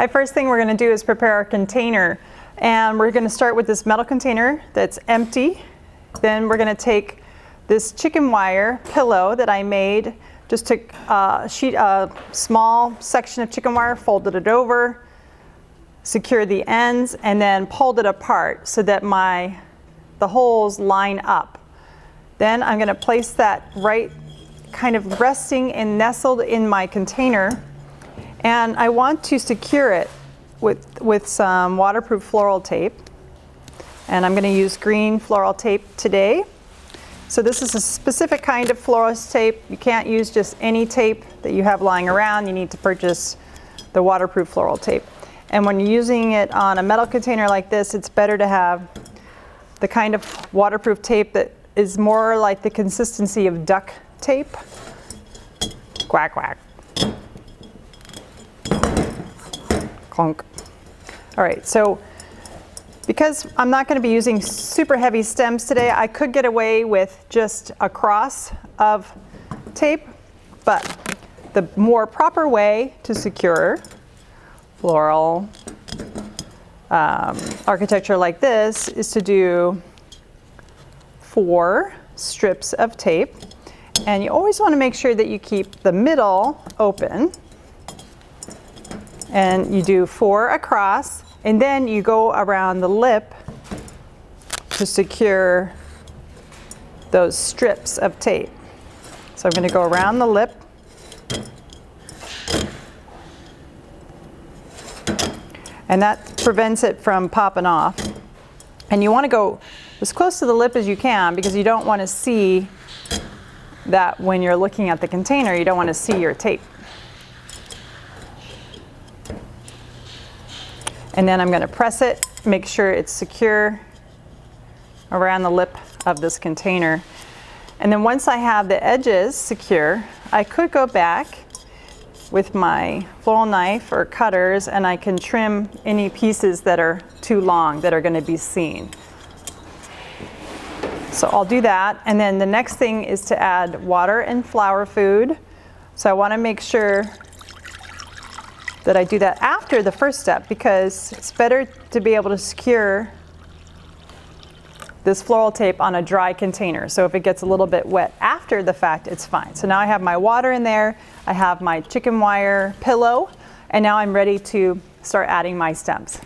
First thing we're going to do is prepare our container. And we're going to start with this metal container that's empty. Then we're going to take this chicken wire pillow that I made. Just took a small section of chicken wire, folded it over, secured the ends, and then pulled it apart so that the holes line up. Then I'm going to place that right kind of resting and nestled in my container. And I want to secure it with some waterproof floral tape. And I'm going to use green floral tape today. So this is a specific kind of florist tape. You can't use just any tape that you have lying around. You need to purchase the waterproof floral tape. And when you're using it on a metal container like this, it's better to have the kind of waterproof tape that is more like the consistency of duct tape. Quack, quack. Clunk. All right, so because I'm not going to be using super heavy stems today, I could get away with just a cross of tape, but the more proper way to secure floral architecture like this is to do 4 strips of tape. And you always want to make sure that you keep the middle open. And you do 4 across, and then you go around the lip to secure those strips of tape. So I'm going to go around the lip. And that prevents it from popping off. And you want to go as close to the lip as you can, because you don't want to see that when you're looking at the container, you don't want to see your tape. And then I'm going to press it, make sure it's secure around the lip of this container. And then once I have the edges secure, I could go back with my floral knife or cutters, and I can trim any pieces that are too long that are going to be seen. So I'll do that. And then the next thing is to add water and flower food. So I want to make sure that I do that after the first step, because it's better to be able to secure this floral tape on a dry container. So if it gets a little bit wet after the fact, it's fine. So now I have my water in there, I have my chicken wire pillow, and now I'm ready to start adding my stems.